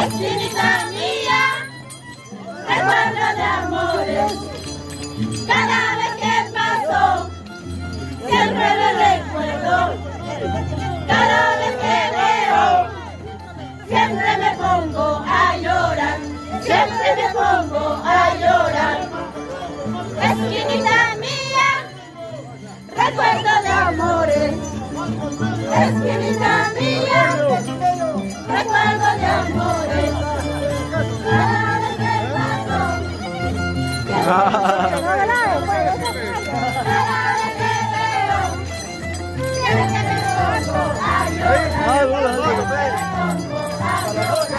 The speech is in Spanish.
esquinita mía, recuerdo de amores. Cada vez que paso, siempre lo recuerdo. Cada vez que veo, siempre me pongo a llorar. Siempre me pongo a llorar. Esquinita mía, recuerdo de amores. Esquinita mía, recuerdo de amores. Cada vez que paso, cada vez que veo, siempre me pongo a llorar. Siempre me pongo a llorar.